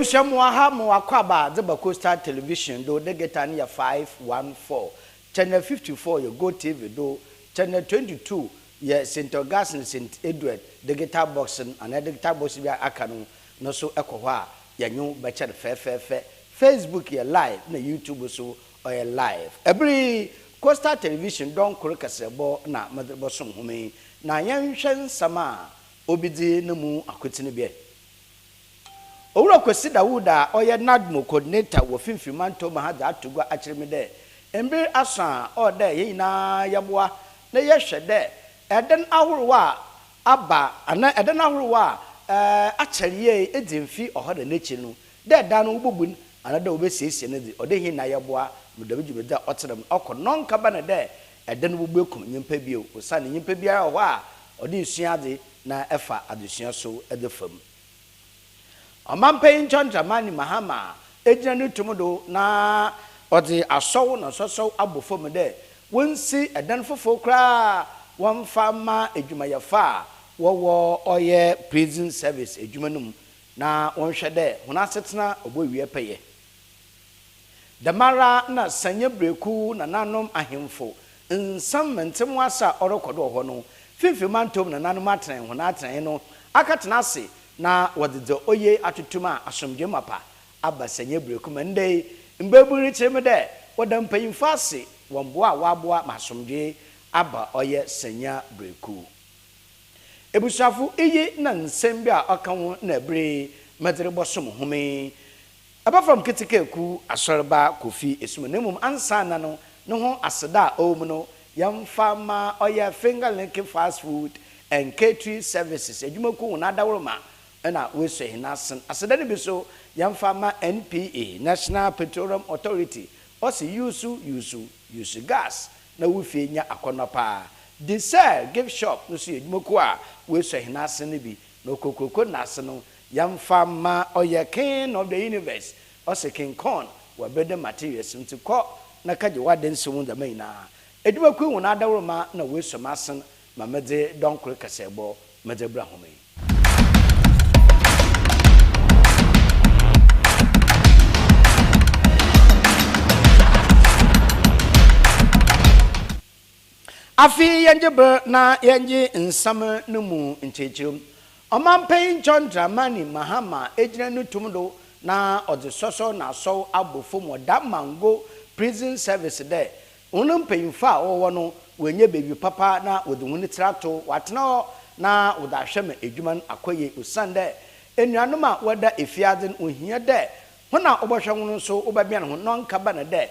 Ebushamwaha Mwakwaba, the Coastal Television, do they get an 514. Channel 54, you go TV, do Channel 22, yes, St. Augustine, St. Edward, the guitar boxing, and the guitar boxing, Akano, no so echoa, ya new better fair. Facebook, you live, na YouTube, so or you live. Every Coastal Television, don't correct us a bo, na Mother Bosom Home, na young Shan Sama, Obidi no mu akwetini Owura Kwesi Dawuda oye NADMO coordinator wo finfimanto mahada atugwa akyereme de embe asan o de yina yaboa na yehwe de eden ahorowa aba ana eden ahorowa akyeriye edimfi ohoda nechi no de da no ubobun ana da obesiesie ne de ode hina yaboa mudabiju da oterem okonon kaba ne de eden bubu ekum nyimpa bio osane nyimpa biara ho a ode isuade na efa adesua so edefam Amampe Dramani Mahama, Ejanu Tumudo, na odi asow na soso abofo de won si edan fofo kra won fama edwumayefa wo oye prison service edwumanum na won hwe de hona setena obowie peye damara na sanye breku na nanom ahemfo nsam mentem wasa orokodo ho no finfimantom na nanom atren hona atren no akatena ase na wadizo oye atutuma asomdwe mapa abasanye breku mende mbeburi cheme de wadampanyin fase wonboa waboa masomdwe aba oye sanya breku ebusafu eyi na nsem bia aka ho na bre medre bosom home aba from Capecoast ASORBA KOFI ESSUMAN nemum ansa na no ho aseda omu no yamfa ma oye finger link fast food and catering services edwumaku na adawroma ena weso hinasen aseda ne biso yamfa ma NPA National Petroleum Authority osi use gas na wufie nya akonopa diesel gift shop no so edwumaku a weso hinasen ne bi no kokoko nase no yamfa ma oye king of the universe osi king corn wa bede materials ntiko na kaje waden so da maina edwumaku hu na adawroma na weso masen mamede donkre kasebo mede brahome afi yenjebe na yenji nsam numu nchechirum omampen Dramani Mahama ejina nutumdo na odisoso na so abofo moda mango prison service de unum payinfa owo no wenye baby papa na wodhuni trato watena na wodahweme edwuman akoye usande enuanom a wada efiaden ohia de hona obohwe no so obabia no nonka bana de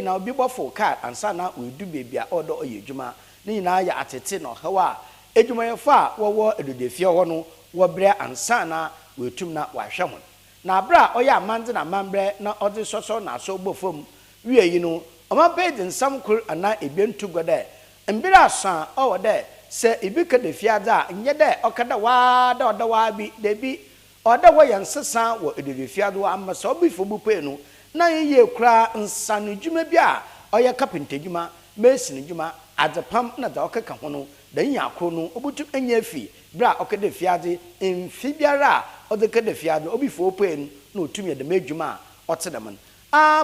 na obi bofo card ansa na wedu baby a odo oye edwuma ni na ya atete no hewa edwumayefa wowo edodefie ho no wobre ansa na wetum na wahwe ho na abra oya amande na mambre na odi soso na so bofom wie yi no omapage nsam kur ana ebentu gode mbira san owo de se ibika de fiada nye de okada wa da oda wa bi de bi oda wo yansesa wo edede fiada wa amma so bifo bupe no na yeye kura nsanu dwuma bi a oya carpenter dwuma mason dwuma adepam na da okaka ho no da nya akro no obutu anya fi bra okada fiade mfi biara oda kada fiade obifo ope no na otumi de madwuma otedam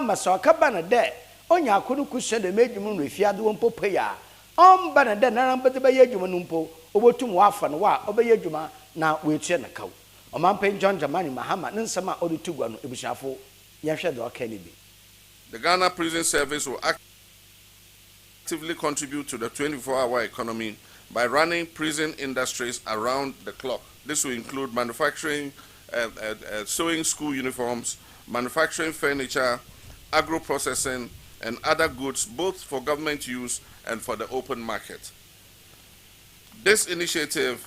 maso akaba na de onya akro kuhye de madwuma no fiade wo mpope ya bana de na rambete be yedwuma numpo obotum wafa no wa obeye dwuma na wetie na kaw omampen Dramani Mahama nsema odutugwa no ebushafo yehwe de okani bi. The Ghana Prison Service will actively contribute to the 24-hour economy by running prison industries around the clock. This will include manufacturing sewing school uniforms, manufacturing furniture, agro-processing and other goods both for government use and for the open market. This initiative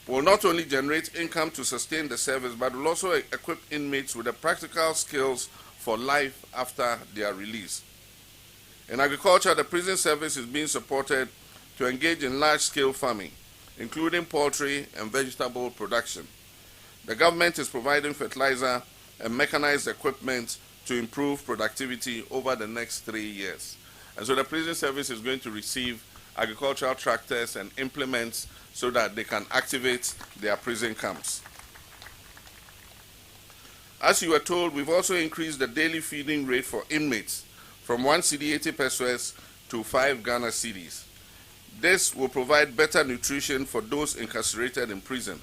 will not only generate income to sustain the service, but will also equip inmates with the practical skills for life after their release. In agriculture, the prison service is being supported to engage in large-scale farming, including poultry and vegetable production. The government is providing fertilizer and mechanized equipment to improve productivity over the next 3 years. And so the prison service is going to receive agricultural tractors and implements so that they can activate their prison camps. As you were told, we've also increased the daily feeding rate for inmates from 1 cedi 80 pesos to 5 Ghana cedis. This will provide better nutrition for those incarcerated in prison.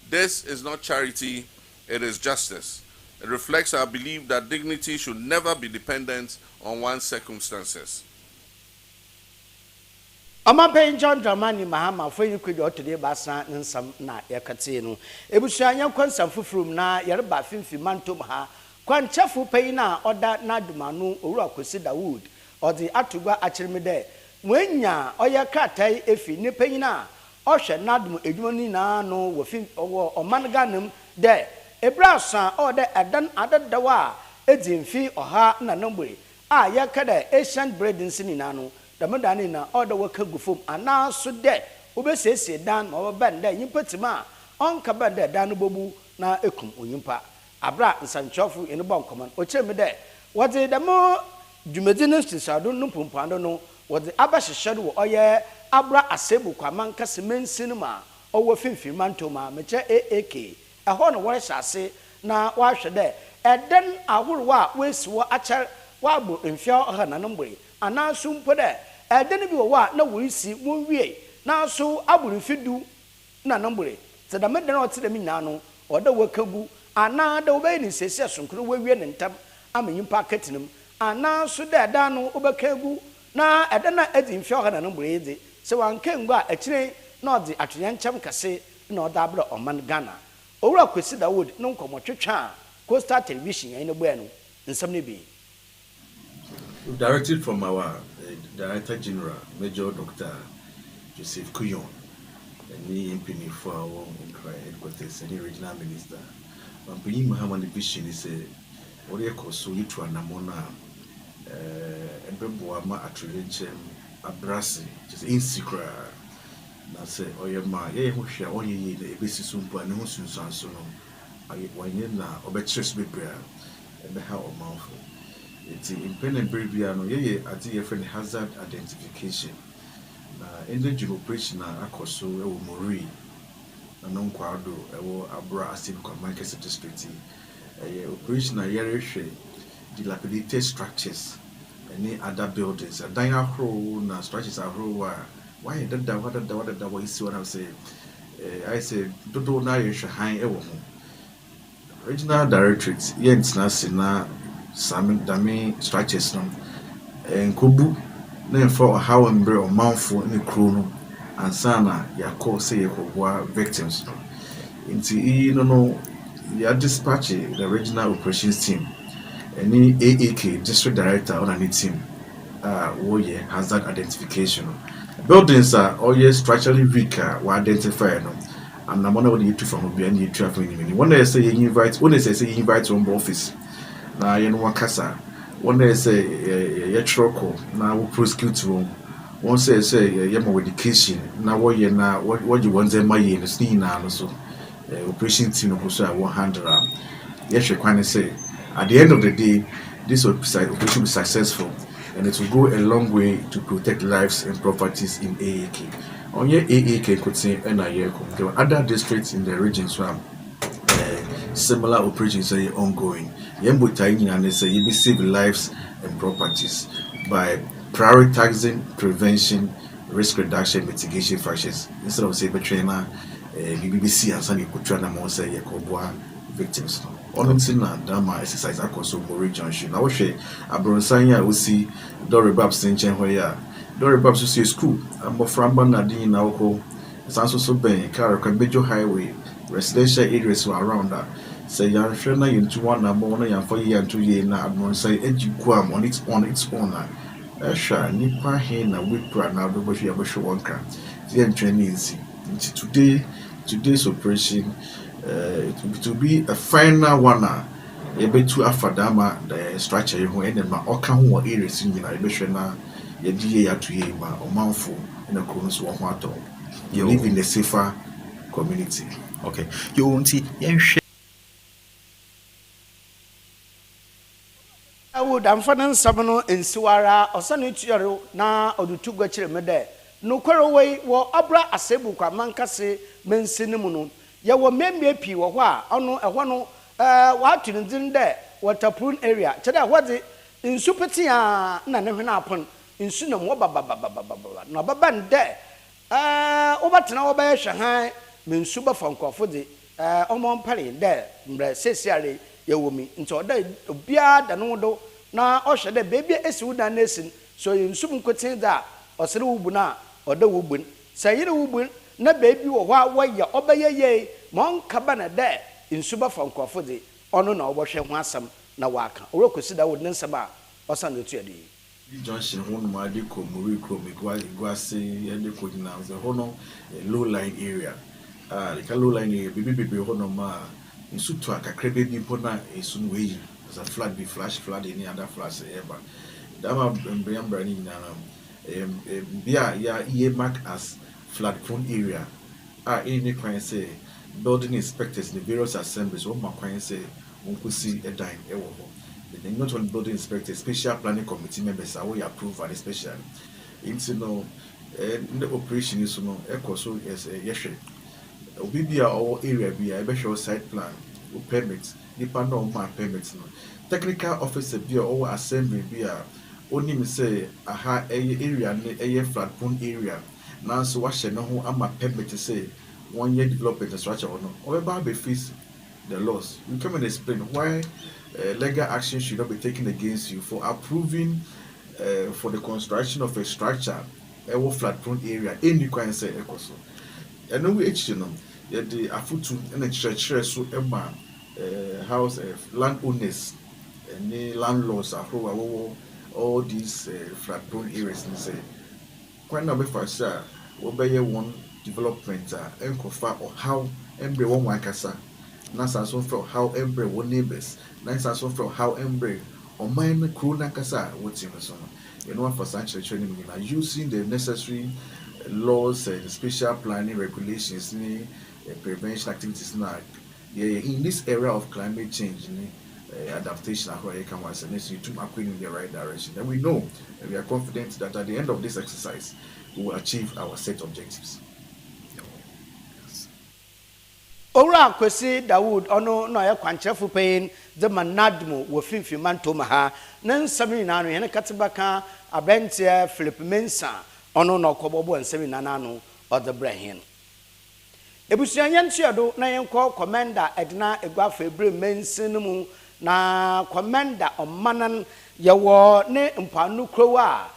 This is not charity, it is justice. It reflects our belief that dignity should never be dependent on one's circumstances. Amapen John Dramani Mahama for you could today basa and some na yakatino. Ebushanya konsam fufrum na yerba finfi mantum ha. Kwan chafu payna or that nadumanu or consider wood or the atuga achimide. Mwenya oya katai efi ni payna or shed nadum edumani na no wafin or manganum there. Ebrasa or the adan other dawa edinfi or ha na number. Ah yakada Asian bread in Sininano. The Madani na order work gufum and now so dead. Ubese dan or band there, you put him on cabin there, Dan Bobu, na ekum uyumpa. Abra and Sanchofu in the bomb command, or me there. What the more Jumedinus to Sadun Pumpano, no, what the Abash shadow or ye Abra Asebu Kwaman Casimen cinema, over 50 mantoma, Mecha AAK. A horn of what I say, now wash there. And then I will walk with what I wabu in fear of her number. And now soon put there. And then be what no we see one way. Now so I will feed na number. So the men not to the minano or the workabu. And now the way says yes, some crew we and tab. I mean you packeting them. And now so there dano over cabu. Now I don't know anything for her number. So one can go actually not the Atrian Cham Casse nor Dabra or Man Ghana. Or I could see the wood no come what you charm. Coastal television in the bueno in some be. Directed from our Director General, Major Dr. Joseph Kuyon, and me impini for our headquarters and regional minister. But Muhammad Vision is a warrior so you to Anamona, and Bemboama Atrilenchem, Abrasi, just insecure. Now say, oh, your ma, ye who share only the basis of no Susan Sono. I want you now, or better be prayer, and the how of mouthful. It's independent breviano, ye at the friend hazard identification. In the operation, Akoso, Mori, a non quadro, Abra Asim Comankas district. Operation a yerishe, dilapidated structures, any other buildings, a diner hole, structures are whole. Why did that what is what I'm saying? I said, Dodo Narish high ever. Regional directorates, Yens Nasina. Some dummy structures and Kubu, then for how and brew mouthful in the chrono, and Sana, Yako say victims. Into no, ya dispatch the regional operations team, any AAK district director on any team, hazard identification. Buildings are always structurally weaker, were identified. And I'm one of the two from the traffic. One day say you invite, one day say you invite to home office. Na yen wakasa one day say ye troko na we prosecute room one say ye mo education na what you want them my in the na so operation team no so I 100 ye hwe say at the end of the day this operation will be successful and it will go a long way to protect lives and properties in AAK. On your AAK could say there were other districts in the region so similar operations are ongoing. And say you save lives and properties by prioritizing prevention, risk reduction, mitigation factors instead of say trainer BBC and Sunny Kutrana Monsa Yakoboa victims. On Sina Dama exercise across Mori Junction. I wish Abronsanya will see Dory Babs in Chenhoya. Dory Babs will see school. I'm of Framba Nadine Naoko, Sanso Soben, Karakambejo Highway, residential areas were around that. Say young Shana into one number 1 year for year and 2 years now, and say Eduquam on its own. Asha, Nipa Hena, Whipra, now the Bush Yabashawanka. The training today's operation, it will be a final one. Ebe to Afadama, the structure, who ended my Okan or areas in the Ibeshana, Yadia to Yema, or Mouthful in a Kunus or Wato. You live in a safer community. Okay, you won't see. I would unfurnish Sabano in Suara or Sanitary na or the 2 gotcha mede. No quarrel way, war Abra Asebu Kwamanka say, men cinnamon. Ya were maybe a pee or wha, or no, a one what to the waterproof area. Chada what the in Supertia na never happen in Sunam Wababa no baban there. Over to now by Shanghai, mean super from Coffee, Omon Pally there, Cecially, Yawumi, into a day to beard and odo. Now, Osha the baby is wood and nation, so you soon could say that, or say Ubuna, or the Ubun. Say you Ubun, no baby or what way you obey ye, Mon Cabana there, in super from Coffee, or no, washing wansome, no waka, or consider would Nansama, or Sunday Tuesday. Junction one Madiko, Muriko, Miguasi, and the code now the Hono low line area. The low line area, baby Honoma, in Sutwaka, Credit Nipona, is soon way. As a flood be flash flood any other flash ever. Dama Brian Branding Bia mark as flood prone area. Any client say building inspectors in the various assemblies, what my client say, one could see a dime ever. The not only building inspectors, special planning committee members are we approve and especially into no the operation is no echo so as a yes. We our area be a special site plan with permits. Depend on my permits. Technical officer be our assembly be only me say aha area a flat prone area. Now so what no who am permit to say 1 year development structure or no. Or about be fees the laws. You come and explain why legal action should not be taken against you for approving for the construction of a structure a flat prone area. Any can say ecoso. And no we the afutu and the church so Emma. House landowners and landlords are who all these flat prone areas and say quite number for sir obey one development and KOFI or how embre one wankasa nasa so for how embre one neighbors nasa so for how embre or mine crew nankasa what's in the summer you know for such training using the necessary laws and special planning regulations prevention activities now. In this era of climate change, adaptation, you can once and you to in the right direction. And we know and we are confident that at the end of this exercise, we will achieve our set objectives. Ora kwesi Dawood ono no ya kwanchefu pain the manadmo wo finfi mantoma ha na nsami na no ye katibaka abentia Philip Mensa ono no kobobo nsami na no other brahin ebusuanya ntuado na yenko commander Edna Egwafa Ebre Mensa mu na commander omanan yewo ne mpanu krowa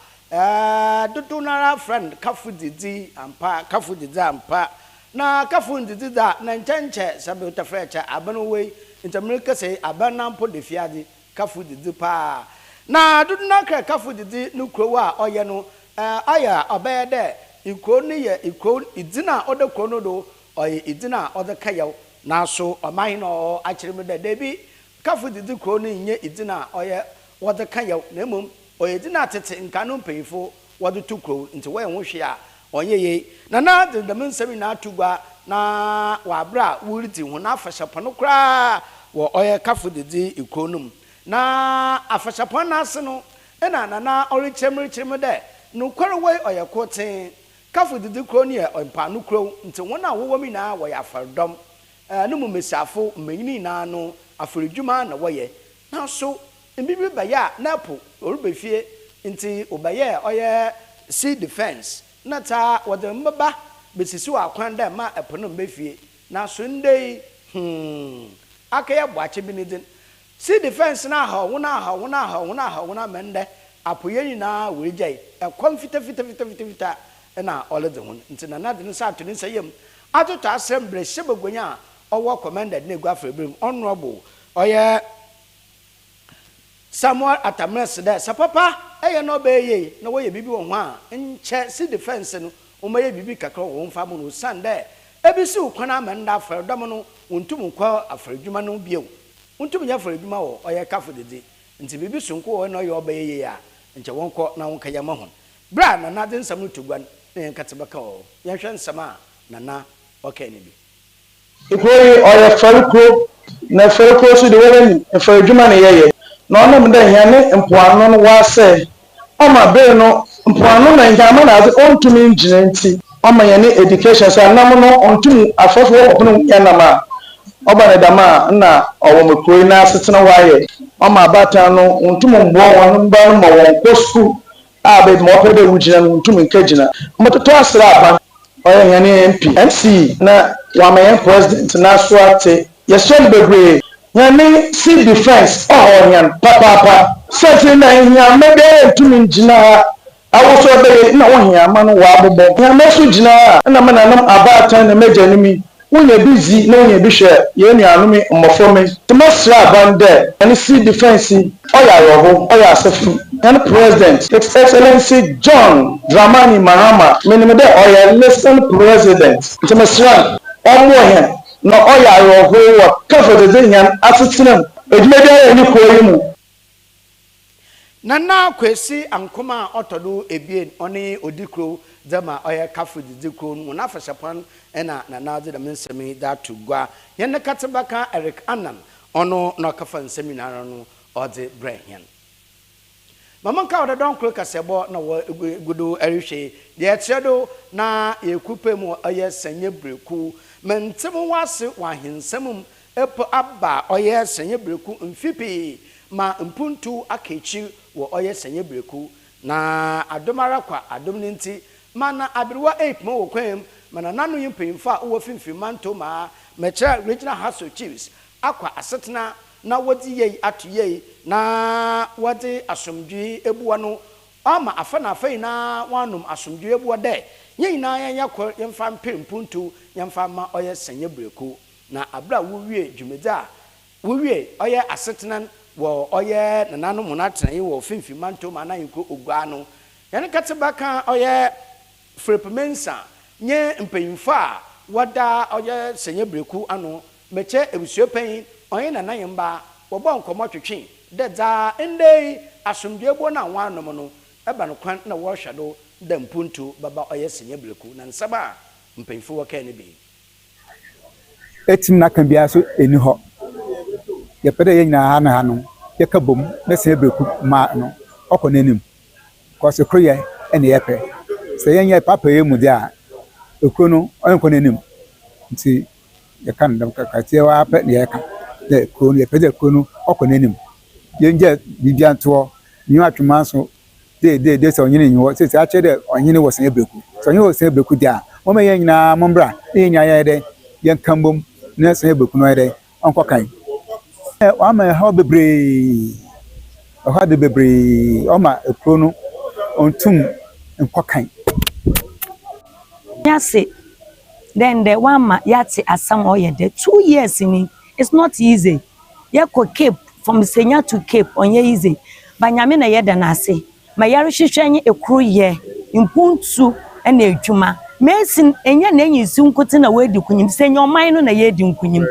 dudunara friend kafudidi ampa na kafu ndidi da na nchenche sabe utafrecha abano we intamerika say abana mpo de fiade kafu didi pa na dudu na kra kafu didi no krowo a oye no aya obede ikro ne ye ikro idina oda kro no do oye idina oda kayo na so oman no akirem da debi kafu didi kro no nye idina oye oda kayo na mum oye idina tete nkanu mpeyifo wodo to kro nti we enwo a onye ye na the mensemi na atugwa na wabra wuriti ho na afashapo no kra wo oye kafu didi ikonum na afashapo na ase no na orichemrichim de no kware we oye koten kafu didi kroni e ompa no kro nti wona wo mi na wo ya afardom no mu mesafo manyini na no afaredwuma na wo ye na so mbibi ba ya na po orubefie nti obaye oye sea defense nata wode mbaba besisi wa kwanda ma epono mbefie na so ndei akaya boache binidin si defense na ha wona mende apoyeni na wejai e confita na olede hun nti na nade nsa atuni nsayem atoto assembly shebagonya owo commander na Egwafa Ebre honorable oye Samuel Atamres de sapapa eye no be ye na wo ye bibi wo ho a nche si defense no o maye bibi kakra wo mfa mo no sande ebisi ukwana amanda afredom no wontum kwa afredwuma no biew wontum nya afredwuma wo oye kafu dede nti bibi sunko wo no ye oba ye ya nche wonko na wonka ya mahon bra na nade nsam no tugwan na yen katebaka wo ye hwe nsama na okay ni bi ikoi oye farko na farko su de wani afredwuma na ye na ono mda hiane mpoano no wase ama be no mpoano na njama na azi ontumi njine nti ama yene education so anam no ontumi afofo opono yanama ọba ne dama na ọwọ mekuro na asetena waye ọma abata no ntum mbo won mba no ma won ko school a be mo pe de wugina ntum nka gina mototo asra aba oye yane MC na wa mayen president na so ate yesel bebre yane civil defense yan papa certain na yan me de ntum ngina awoso be na wo yan ma no wa bobo yan me so gina na me nanam abata na meja nimi wonye busy na wonye bi hwe ye nuanum mmofome temasra bande and see defense oya roho oya asefu and president His Excellency John Dramani Mahama minimum there oya listen president temasra omo he na oya roho wa kafa de yan asetinam edumede ani koyimu Nana kwesi ankoma otodo ebien oni odikro dama oya kafu didikro no na fashapan ena nana de mensemi that gwa yene katebaka Eric Annan ono na kafa nsemi na no ode brehyan mama ka ode don kro kasebo na wo gudu erihwe de etredo na yekupe mu oya sanye breku mentemu wase wahensamum epo abba oya sanye breku mfipi ma mpuntu akechi wo oye senye breku na adomara kwa adomninti mana abirwa 8 mo wokwem mana nanu yimpemfa wo finfimanto ma mecha regional house of chiefs akwa asetena na wodi yei atoyei na wodi asomdwi ebuwa no ama afana afai na wanum asomdwi ebuwa de nyina yanya kwa yemfa mpempuntu yemfa ma oye senye breku na abra wo wie dwumeda wo wie oye asetena wo oye nananu munatran wo finfimanto ma na yiko ogwa no yani katebaka oye frepemensa nye mpemfa wada oye senye breku ano meche ebusuopen oye nanayemba wo bon komo twetwe deda ende asomdwebo na wanum no eba no kwan na wo hwado da mpuntu baba oye senye breku na nsaba mpemfo wo ka ne bi etim na kan bia so eni ho ye pede ye nyina ha na ha no ye ka bom na se breku ma no okọ nanim ko se kroye ene ye pe se ye nya papa ye mu dia ekro no onko nanim nti ye kan dam ka tie wa pe ne ye ka de ekro no ye pe de ekro no okọ nanim ye nje bibia nto ni atwuma so de se onyine nyi wo se a che de onyine wo se breku so onyine wo se breku dia mo me ye nyina mo mbra ye nya ye de ye kambom na se breku no ye de onko kan Wama how bebre how de bebre oma ekro no ontum nkwakan yase then the wama yati asam oye de 2 years ni it's not easy yako Cape from Senya to Cape onye easy banyame na yeda na ase mayare hwehwenye ekro ye impuntu ena edwuma mesin enya na enyi si nkote na wedi kunyim Senya oman no na yedi nkunyim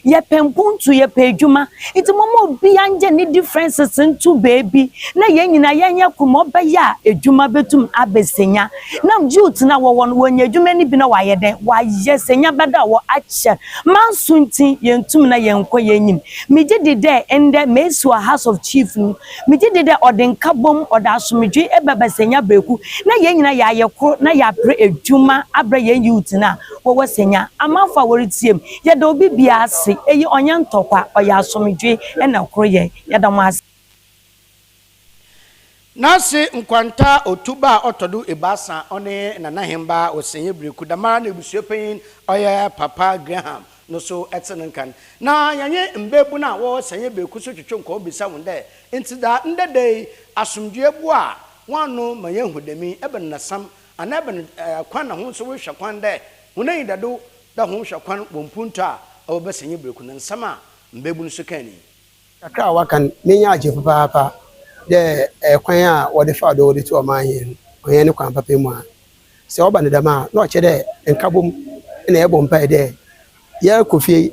ye pempuntu ye pedwuma iti momo bi anje ni differences into baby na ye nyina ye nya kumo ba ya edwuma betum abesenya na youth na wo won wonya edwuma ni bi na wa ye den wa ye senya bada wo ache mansunti ye ntum na ye nko ye nyim meje de ende mesu house of chief nu meje de odenka bom odasomdwe ebeba senya breku na ye nyina ya ye kro na ya pre edwuma abra ye youth na wo senya amafa woritiem ye do bi bia eyi onye ntokwa oya asomdwe ena kroye yadamas nasi nkwanta otuba otodu ibasa one nanahemba osenye breku damara na ebusuopen oya papa Graham no so etsenenkan na yanye mbebu na wo senye breku so twetwe nko obisa wonde entida ndede asomdwe bu a wanu mayehudemi eben nasam anaben kwan na ho so wo hwakwan de wonayi dado da ho hwakwan bompunta obesenye breku na nsama mbebu nso kani kakra wakan menya aje papa de kwan a wo de fa do de to ma hin onye ne kwan papa mu a se oba ne dama na o che de nkabom na ebo mpa de ya KOFI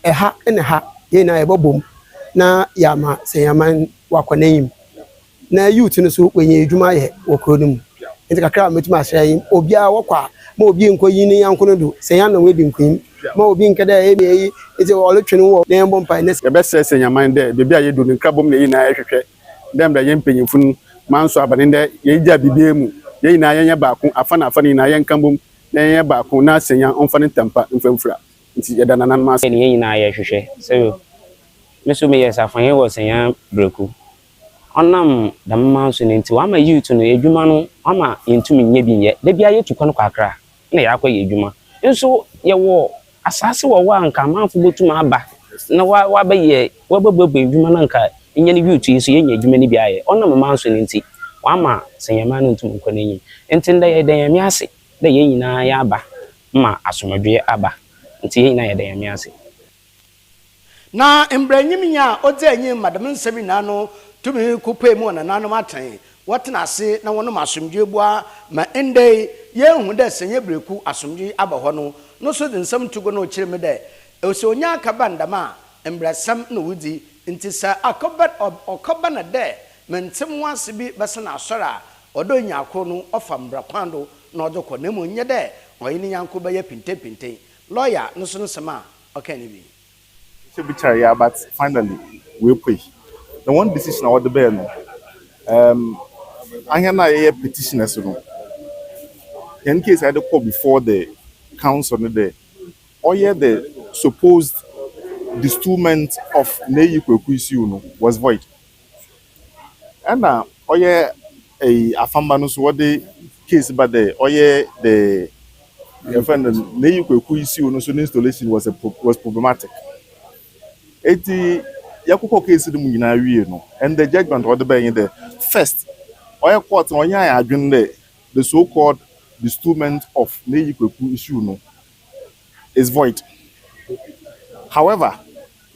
ha ene ha ye na ebobom na ya ma se yaman wakwanayim na youth no so wenye edwuma ye wokonum nti kakra metuma asrai obia wokwa ma obi nkoyi ni yankono do se yan na wedi nkoyim ma obi nkada emeyi ite wo twene wo na embo mpa ne ye be se yaman de bia ye do nkabom na yi na ehwehwe dem da ye mpanyimfun manso abane de ye gya bibie mu ye na ye nya baako afana afana na ye nkambom na ye baako na senya onfa ne tampa mfamfura nti yɛda nananom ase ne yɛn nyinaa yɛhwehwɛ sɛ me so meyɛ safohene wɔ senya breku ɔnam damama so ne nti wama youth no adwuma no ama yɛntumi nyɛ bi nyɛ da bia yɛtu kɔ no kakra na yɛakɔ yɛ adwuma nso yɛwɔ asase wɔ wɔ anka amanfo bɛtumi aba na wabɛyɛ wabɛbɛbɛ adwuma no anka nyɛ ne youth yi so yɛnya adwuma no bi ayɛ ɔnam ma so ne nti wama senyama no ntumi nkɔ n'enyim nti nda yɛda yɛn ase da yɛn nyinaa yɛaba ma asomdwe aba nti yɛn nyinaa yɛda yɛn ase na mbranyim nya odze anyi madam nsɛm no tumi kupe mu na nanom atan wɔtena ase na wɔnom asomdwe bua ma ende yɛhu dɛ sɛnyɛ breku asomdwe aba hɔ no so de nsɛm tugo no kyerɛ me dɛ ɛwɔ onya akaba ndama mbrasɛm na wudi nti sɛ akɔba na dɛ mentem wase bi bɛsɛ na asɔre a ɔdɔ nyako no ɔfa mbrakwando na ɔdɔ kɔ na mu nyɛ dɛ ɔyɛ ne yanko bɛyɛ pinte lawyer no so no sema ɔka ne bi should be yeah, but finally we pay. The one decision I want to bear no. I have a petitioners no. In case I had to call before the council the or yeah the supposed distillment of Neyu was void. And oh yeah a afamba no so what the case about the oh yeah the Neyu no so installation was problematic. Eti yakoko case dum nyina wie no and the judgment what the be in the first oya court onya adwun the so called distillment of Neyikweku issue no is void. However,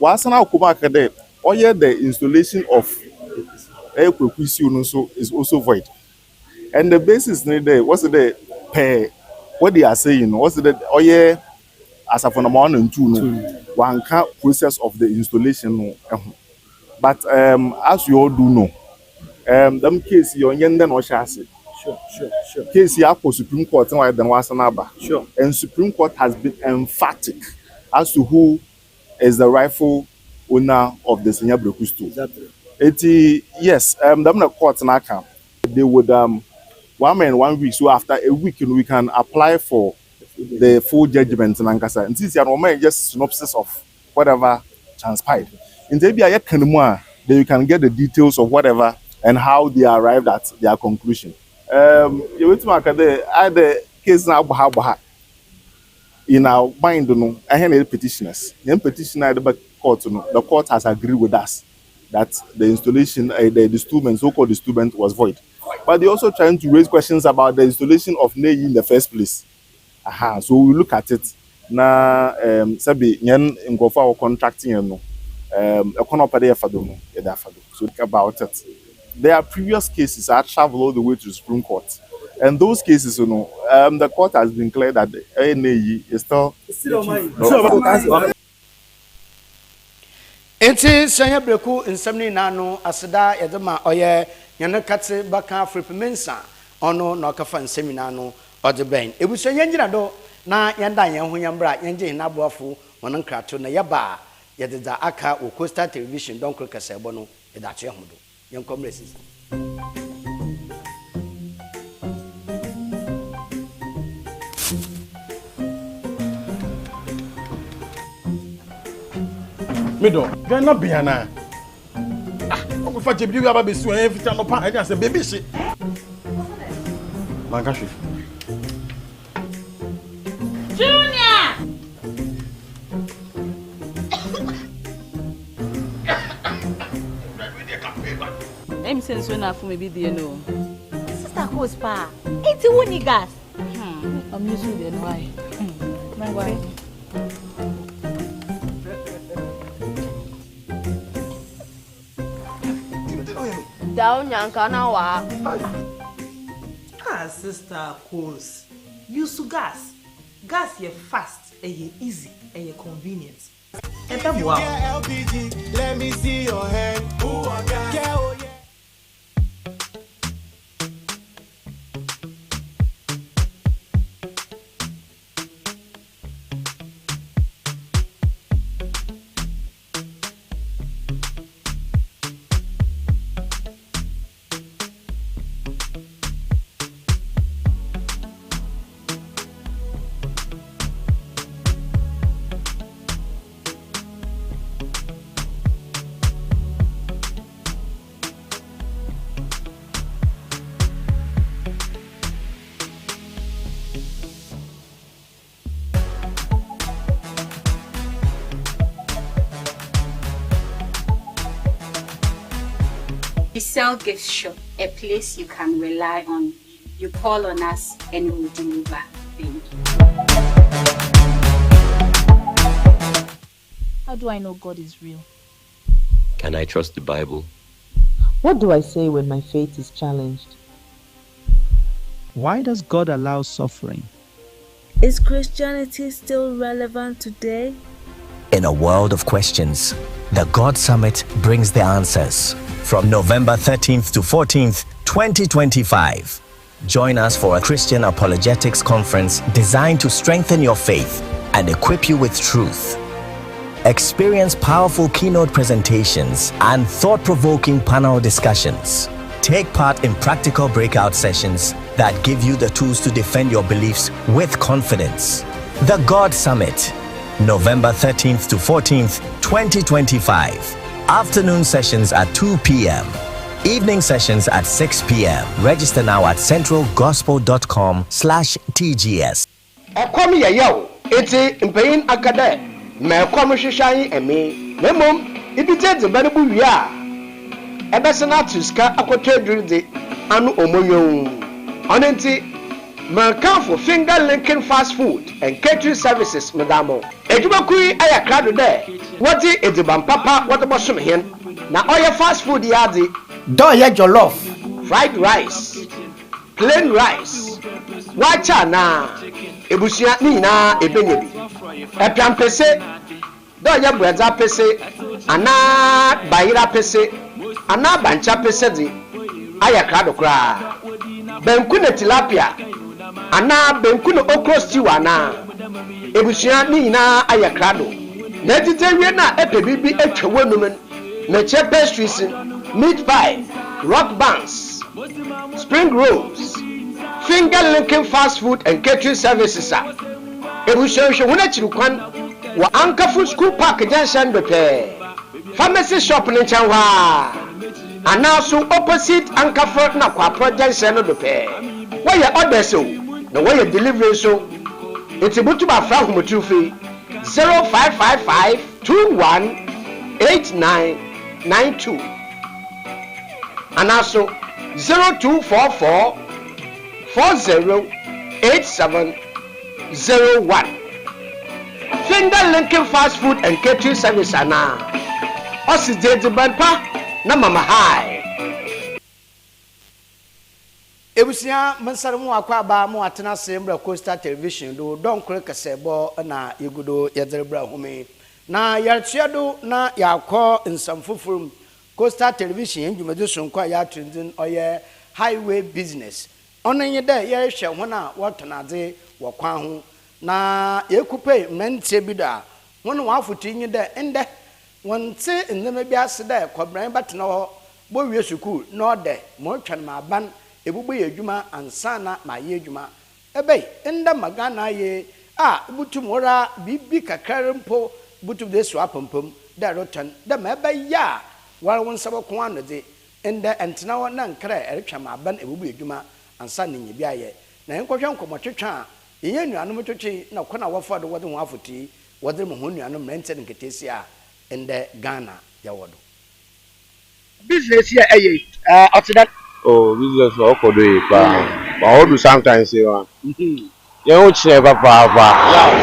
wasana okubaka there oya the installation of Neyikweku issue no so is also void. And the basis there what's the per what they are saying what's the oya as a phenomenon and two no one process of the installation no but as you all do know them case your yende no shase sure case ya for Supreme Court and why then was anaba sure and Supreme Court has been emphatic as to who is the rightful owner of the Senya Breku store. Exactly. Yes them the court na can they would 1 man 1 week so after a week we can apply for the full judgment in Ankasa. And this is just synopsis of whatever transpired. In the then you can get the details of whatever and how they arrived at their conclusion. You wait to the case now in our mind, I have petitioners. The petitioner the court, the court has agreed with us that the installation, the distillment, so-called distillment was void. But they also trying to raise questions about the installation of Neyi in the first place. So we look at it na sabi nyen ngofo our contracting no ekonopade efado no edafado so think about it. There are previous cases that travel all the way to the Supreme Court, and those cases the court has been clear that the NAE is still enti Senya Breku nsɛm na no aseda yɛdema ɔyɛ nyane kate baka fripimensa ɔno na ɔkafa nsɛm na no ɔde bɛn ebuso yɛngyina do na yɛnda yɛn ho yɛmbra yɛngye hina boafo wɔn nkrato na yɛba yɛdeda aka wɔ Coastal Television donkro kasɛbɔ no yɛda ato yɛn ho do yɛnkɔ mrɛsis Mido, Gana Biana. I'm going to you about this one every time. I just say, baby, shit. Mangashi. Junior! I'm saying so enough for maybe the no. Sister Cospa, it's a winning gas. I'm using the why. My wife. Down Yankanawa. Ah, Sister Cos. Use gas. Gas ye fast, and ye easy, and ye convenient. And then wow. LPG, let me see your hand. Ooh, I got We sell gift shop, a place you can rely on. You call on us and we'll deliver. Thank you. How do I know God is real? Can I trust the Bible? What do I say when my faith is challenged? Why does God allow suffering? Is Christianity still relevant today? In a world of questions, the God Summit brings the answers. From November 13th to 14th, 2025. Join us for a Christian apologetics conference designed to strengthen your faith and equip you with truth. Experience powerful keynote presentations and thought-provoking panel discussions. Take part in practical breakout sessions that give you the tools to defend your beliefs with confidence. The God Summit, November 13th to 14th, 2025. Afternoon sessions at 2 p.m. Evening sessions at 6 p.m. Register now at centralgospel.com/TGS. Okomi yayo, eti mpayin akade, me komi hwehwan emi. Memom, ibite de banibu wia. Ebesena tuska akotedru de anu omoyon. Onenti Mercafo Finger Linking Fast Food and Catering Services, Madamo. Ejubakui aya krado de. Wati edibam papa wati bosom hen. Na oya fast food yadi. Doya jollof, fried rice, plain rice. Wacha na ebusia ni na ebenyebi. Epian pese. Doya breza pese. Ana bayira pese. Ana bancha pese di. Aya krado kra. Benkune tilapia. Ana benkune okro stew ana. Ebusia ni na aya krado. Na tite wie na epe bibi etwe wonumen. Meche pastries, meat pie, rock buns, spring rolls, finger linking fast food and catering services. Ebusia wona chirukwan wa Ankafu School Park Junction bepe. Pharmacy shop ni chanwa. Anaso opposite Ankafu na kwa Junction no bepe. Why your order so? No way your delivery so? It's about to be from Mutufi 0555 218992 and also 0244 408701. Finger Linking Fast Food and Catering Service ana. Osi banpa na mama high. Ebusia mansarmu akwa ba mu atena sembra Coastal Television do don kure kasebo na yegudo yedrebra home. Na yarchiado na yakọ nsamfufurum Coastal Television ndwumadu sonkwa ya trending oye highway business onenye de ye hwe hona wotonade wokwa ho na yekupe mmentie bida wona wafuti nyi de ende wonte nnema bi ase de kwabran batena ho bo wie sukuu no de mo twan ma ban ebubu ye adwuma ansana ma ye adwuma ebe enda magana ye butum ora bibi kakarempo butu de so apampam da rotan da meba ya war won sabo ko anode enda entena won na nkra eretwa ma ban ebubu edwuma ansa ne nyi biaye na enkohwe nkomotwetwa eye nuanom twetwe na kona wofa do wode ho afoti wode mo ho nuanom rente nketesi a enda Ghana ya wodo business ya eye otida business okodo e pa odu sometimes e wa you won't share papa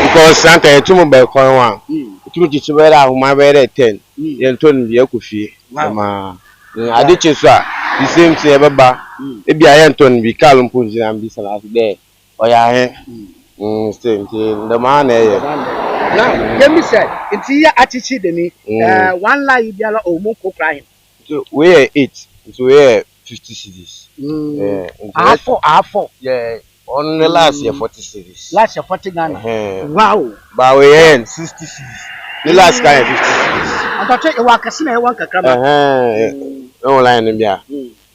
because sometimes you must call one. You teach me that my very 10. You turn me a KOFI. I did just the same thing. Baba, maybe I am turn be calm punch and be some there. Oh yeah, same thing. The man here. Now, let me say, it's here attitude me. One lie you are almost crying. So we are 8. So we are 50 cities. R4. Yeah. Only last year 40 cities. Last year 40 Ghana. Wow. But we earn 60 cities. The last guy 50 cities. I thought you were casino one kakama. No line in there.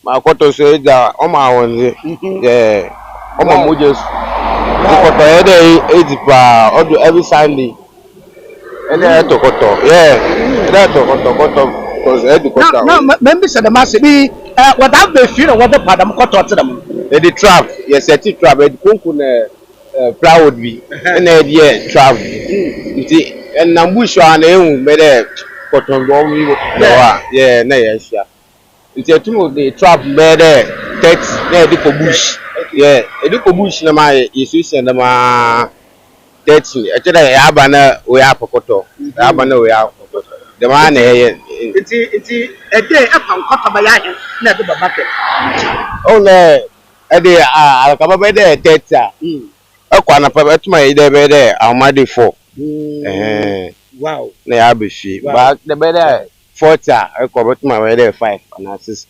My quarter said that on my own. Yeah. On my mojas. Every Sunday. And then to Koto. Yeah. That's to Koto. No, members of the mass be what have they feel what the Padam Koto to them. The trap, yes, a trap, a coconut proud be, and a trap. And Nambusha and made a cotton bomb. Yeah, yes, It's a two the trap better text near the bush. Yeah, a little bush na my is and ma 30. Actually, I abana we are pokoto. Abana we are the man it's a day upon Cotabayan, never the bucket. Oh, no, a day I'll come up there 30. A corner pepper to my day better, I'm mad for. Wow, they are bushy, but the better 40. I covered my way there 5 and assist.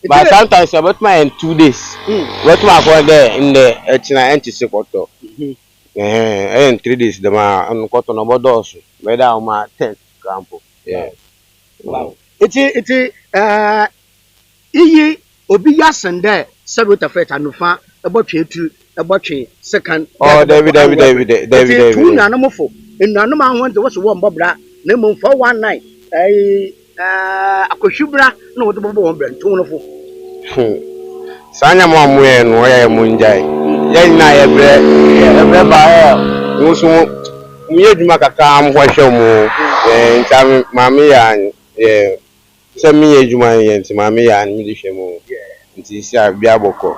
But sometimes about my 2 days. What my boy there in the China anti-supporter. And 3 days the man and cotton about those. Whether my 10th campo. Yeah. Wow. It's iyi obi yasen there several effect and fa about second. Oh, David. Two nanomofo. In nanoma want to was one bobra. Name 419. Akoshubra no the bobo one brand 2 Sanya mamwe no ya munjai. Yen na every ba wo so mu yeduma kaka am hwehwe mu ntam mame ya se mi yeduma yen ti mame ya mi dihwe mu nti si abia boko.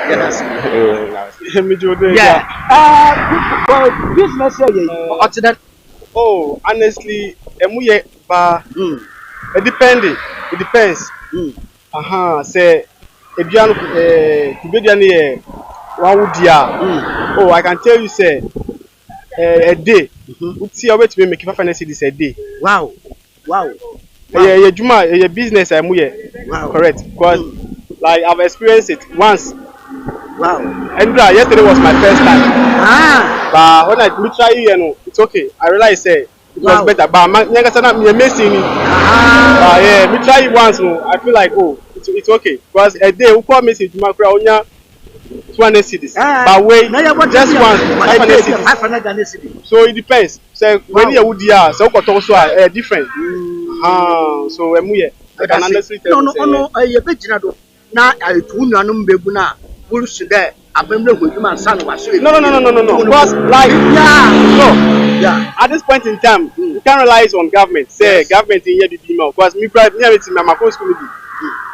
Business here. Oh, honestly, emuye ba it depends. Say ebianu kubedian here one would dia. Oh, I can tell you say a day. Uti away to make 500 cedis a day. Wow. Yeah, juma a business emuye. Wow. Correct. Because like I've experienced it once. Wow. And yesterday was my first time. But when I try you it's okay. I realize say it was better. But me amazing. Yeah, me try it once. I feel like it's okay. Because a day we call message to my crowd 200 cities. But wait, just once 500 cities. So it depends. So when you would so different. So I can honestly tell you. No. I bet you na I two nanum beguna. No. Because like at this point in time, you can't rely on government. Say government in here be female. Because me private my first school.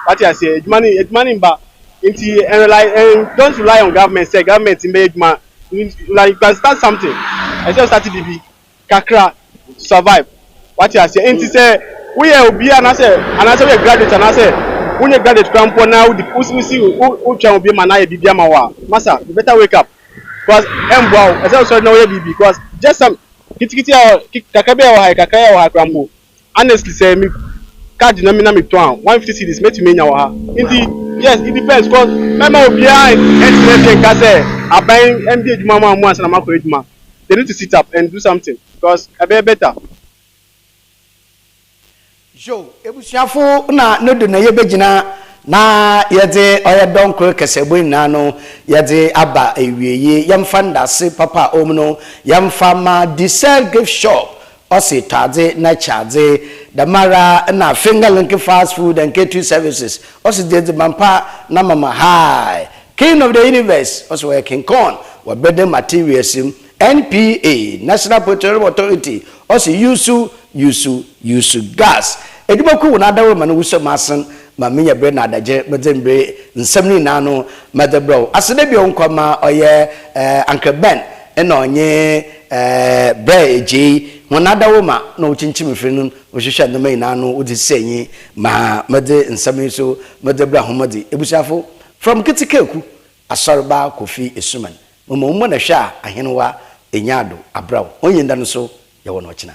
What I say, money but don't rely on government. Say government in make man like you can start something. I just started to be kakra survive. What I say, and say we will be and I say we graduate and I say. When you graduate campo now, the who can be manaya bibia mawa. Masa, you better wake up. Because wow, as I also know because just some kitty kakabe or kakaya or campo. Honestly, say me card denominate me 150 cedis make me now. Indeed, yes, it depends. Because mama will be behind and say I buying MD mama once and I'm a they need to sit up and do something because I better. Joe, ebusiafo na nodo na yebegina na yede oya donkro kesebo nano yede aba ewieye yamfa ndase papa omno yamfa ma diesel gift shop osi tade na chade damara na fingerlink fast food and catering services osi de mampa na mama high king of the universe osi working corn wa bedding materials NPA National Petroleum Authority osi yusu gas edimaku na dawo man wuso masen ma menya bre na adaje medembre nsamni nano medebro asede bi onkwama oye Uncle Ben ena onye bre eji wona dawo ma na ochinchim frenu ohwehwe ndema nano odi senyi ma mede nsamni so medebra homadi ebusiafo from kitikeku ASORBA KOFI ESSUMAN momo na hwa ahenwa enyado abraw onye nda no so ye wono china